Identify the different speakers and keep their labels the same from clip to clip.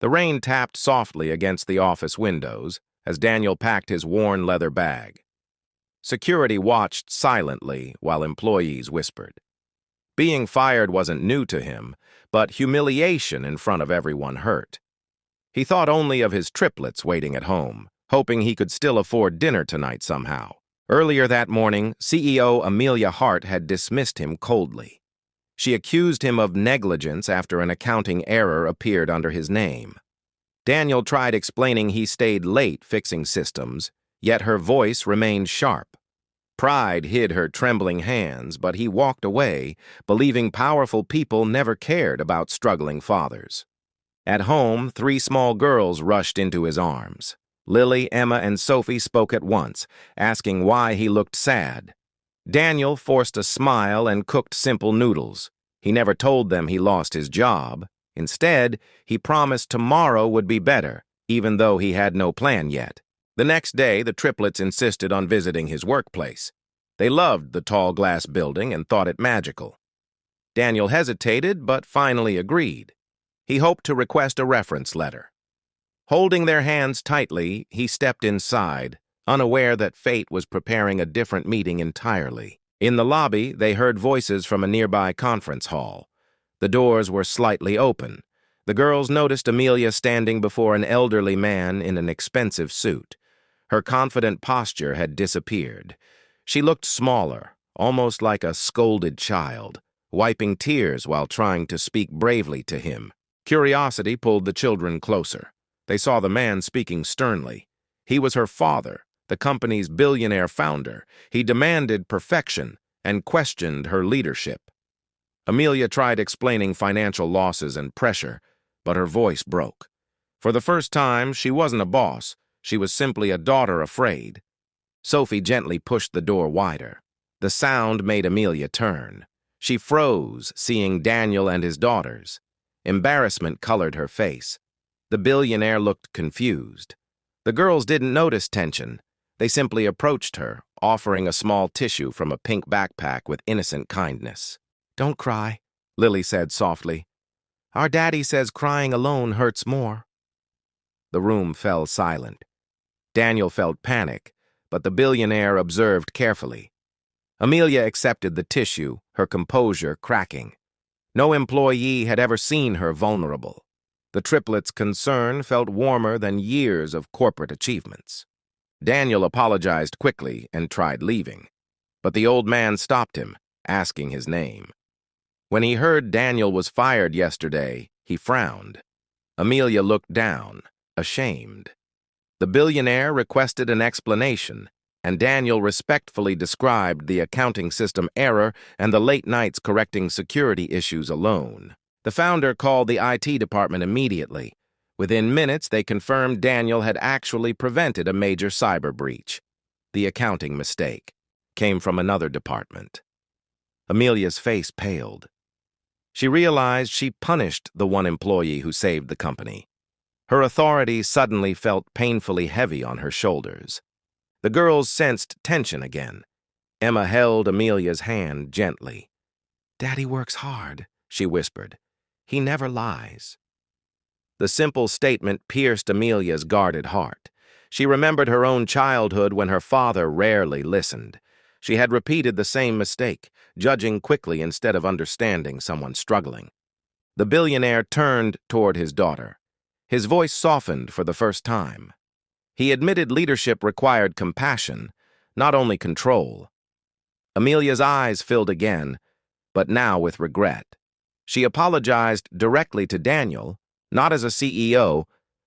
Speaker 1: The rain tapped softly against the office windows as Daniel packed his worn leather bag. Security watched silently while employees whispered. Being fired wasn't new to him, but humiliation in front of everyone hurt. He thought only of his triplets waiting at home, hoping he could still afford dinner tonight somehow. Earlier that morning, CEO Amelia Hart had dismissed him coldly. She accused him of negligence after an accounting error appeared under his name. Daniel tried explaining he stayed late fixing systems, yet her voice remained sharp. Pride hid her trembling hands, but he walked away, believing powerful people never cared about struggling fathers. At home, 3 small girls rushed into his arms. Lily, Emma, and Sophie spoke at once, asking why he looked sad. Daniel forced a smile and cooked simple noodles. He never told them he lost his job. Instead, he promised tomorrow would be better, even though he had no plan yet. The next day, the triplets insisted on visiting his workplace. They loved the tall glass building and thought it magical. Daniel hesitated, but finally agreed. He hoped to request a reference letter. Holding their hands tightly, he stepped inside, unaware that fate was preparing a different meeting entirely. In the lobby, they heard voices from a nearby conference hall. The doors were slightly open. The girls noticed Amelia standing before an elderly man in an expensive suit. Her confident posture had disappeared. She looked smaller, almost like a scolded child, wiping tears while trying to speak bravely to him. Curiosity pulled the children closer. They saw the man speaking sternly. He was her father, the company's billionaire founder. He demanded perfection and questioned her leadership. Amelia tried explaining financial losses and pressure, but her voice broke. For the first time, she wasn't a boss. She was simply a daughter afraid. Sophie gently pushed the door wider. The sound made Amelia turn. She froze, seeing Daniel and his daughters. Embarrassment colored her face. The billionaire looked confused. The girls didn't notice tension. They simply approached her, offering a small tissue from a pink backpack with innocent kindness. "Don't cry," Lily said softly. "Our daddy says crying alone hurts more." The room fell silent. Daniel felt panic, but the billionaire observed carefully. Amelia accepted the tissue, her composure cracking. No employee had ever seen her vulnerable. The triplets' concern felt warmer than years of corporate achievements. Daniel apologized quickly and tried leaving, but the old man stopped him, asking his name. When he heard Daniel was fired yesterday, he frowned. Amelia looked down, ashamed. The billionaire requested an explanation, and Daniel respectfully described the accounting system error and the late nights correcting security issues alone. The founder called the IT department immediately. Within minutes, they confirmed Daniel had actually prevented a major cyber breach. The accounting mistake came from another department. Amelia's face paled. She realized she punished the one employee who saved the company. Her authority suddenly felt painfully heavy on her shoulders. The girls sensed tension again. Emma held Amelia's hand gently. "Daddy works hard," she whispered. "He never lies." The simple statement pierced Amelia's guarded heart. She remembered her own childhood when her father rarely listened. She had repeated the same mistake, judging quickly instead of understanding someone struggling. The billionaire turned toward his daughter. His voice softened for the first time. He admitted leadership required compassion, not only control. Amelia's eyes filled again, but now with regret. She apologized directly to Daniel, not as a CEO,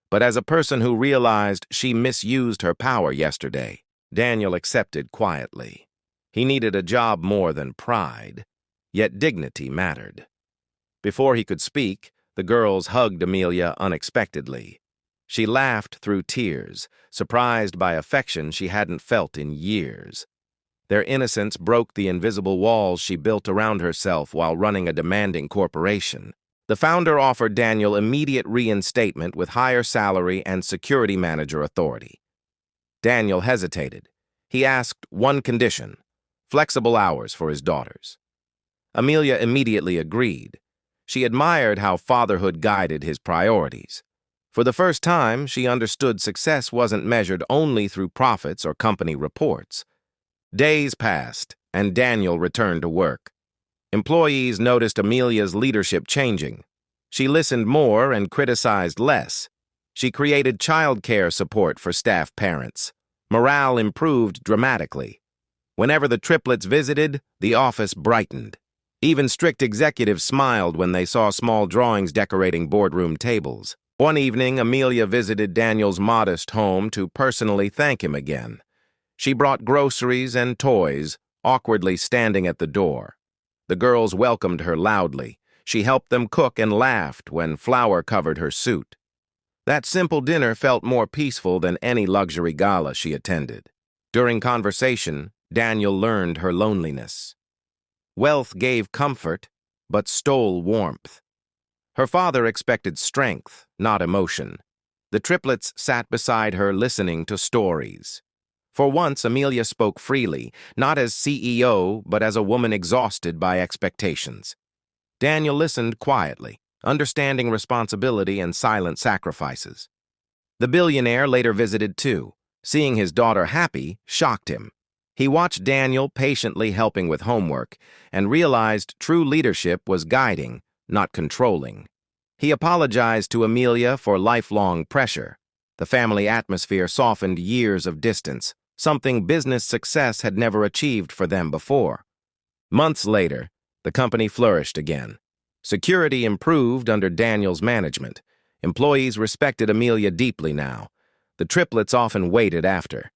Speaker 1: but as a person who realized she misused her power yesterday. Daniel accepted quietly. He needed a job more than pride, yet dignity mattered. Before he could speak, the girls hugged Amelia unexpectedly. She laughed through tears, surprised by affection she hadn't felt in years. Their innocence broke the invisible walls she built around herself while running a demanding corporation. The founder offered Daniel immediate reinstatement with higher salary and security manager authority. Daniel hesitated. He asked one condition: flexible hours for his daughters. Amelia immediately agreed. She admired how fatherhood guided his priorities. For the first time, she understood success wasn't measured only through profits or company reports. Days passed, and Daniel returned to work. Employees noticed Amelia's leadership changing. She listened more and criticized less. She created childcare support for staff parents. Morale improved dramatically. Whenever the triplets visited, the office brightened. Even strict executives smiled when they saw small drawings decorating boardroom tables. One evening, Amelia visited Daniel's modest home to personally thank him again. She brought groceries and toys, awkwardly standing at the door. The girls welcomed her loudly. She helped them cook and laughed when flour covered her suit. That simple dinner felt more peaceful than any luxury gala she attended. During conversation, Daniel learned her loneliness. Wealth gave comfort, but stole warmth. Her father expected strength, not emotion. The triplets sat beside her listening to stories. For once, Amelia spoke freely, not as CEO, but as a woman exhausted by expectations. Daniel listened quietly, understanding responsibility and silent sacrifices. The billionaire later visited too. Seeing his daughter happy shocked him. He watched Daniel patiently helping with homework and realized true leadership was guiding, not controlling. He apologized to Amelia for lifelong pressure. The family atmosphere softened years of distance, something business success had never achieved for them before. Months later, the company flourished again. Security improved under Daniel's management. Employees respected Amelia deeply now. The triplets often waited after.